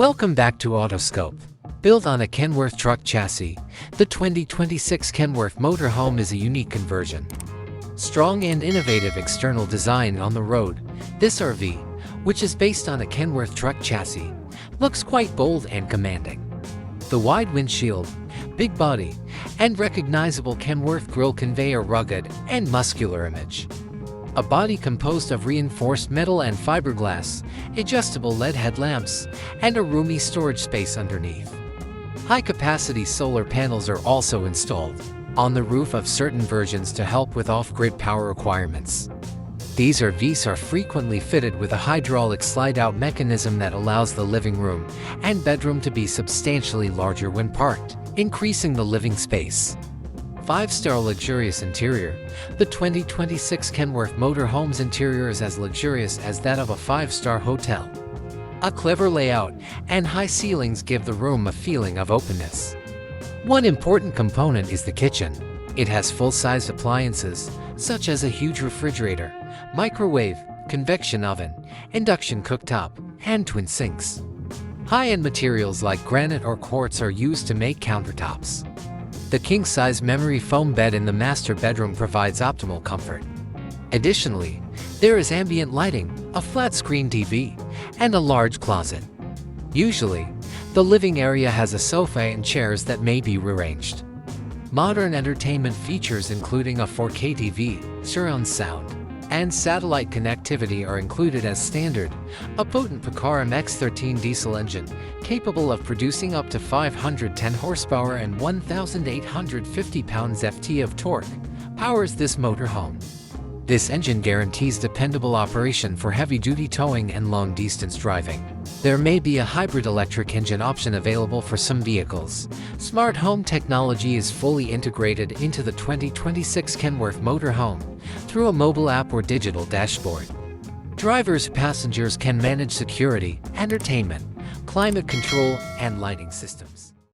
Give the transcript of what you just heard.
Welcome back to Autoscope. Built on a Kenworth truck chassis, the 2026 Kenworth Motorhome is a unique conversion. Strong and innovative external design on the road, this RV, which is based on a Kenworth truck chassis, looks quite bold and commanding. The wide windshield, big body, and recognizable Kenworth grille convey a rugged and muscular image. A body composed of reinforced metal and fiberglass, adjustable LED headlamps, and a roomy storage space underneath. High-capacity solar panels are also installed on the roof of certain versions to help with off-grid power requirements. These RVs are frequently fitted with a hydraulic slide-out mechanism that allows the living room and bedroom to be substantially larger when parked, increasing the living space. 5-star luxurious interior. The 2026 Kenworth Motorhome's interior is as luxurious as that of a 5-star hotel. A clever layout and high ceilings give the room a feeling of openness. One important component is the kitchen. It has full-size appliances, such as a huge refrigerator, microwave, convection oven, induction cooktop, and twin sinks. High-end materials like granite or quartz are used to make countertops. The king-size memory foam bed in the master bedroom provides optimal comfort. Additionally, there is ambient lighting, a flat-screen TV, and a large closet. Usually, the living area has a sofa and chairs that may be rearranged. Modern entertainment features including a 4K TV, surround sound, and satellite connectivity are included as standard. A potent PACCAR MX-13 diesel engine, capable of producing up to 510 horsepower and 1,850 pounds-ft of torque, powers this motorhome. This engine guarantees dependable operation for heavy-duty towing and long-distance driving. There may be a hybrid electric engine option available for some vehicles. Smart home technology is fully integrated into the 2026 Kenworth Motorhome through a mobile app or digital dashboard. Drivers and passengers can manage security, entertainment, climate control, and lighting systems.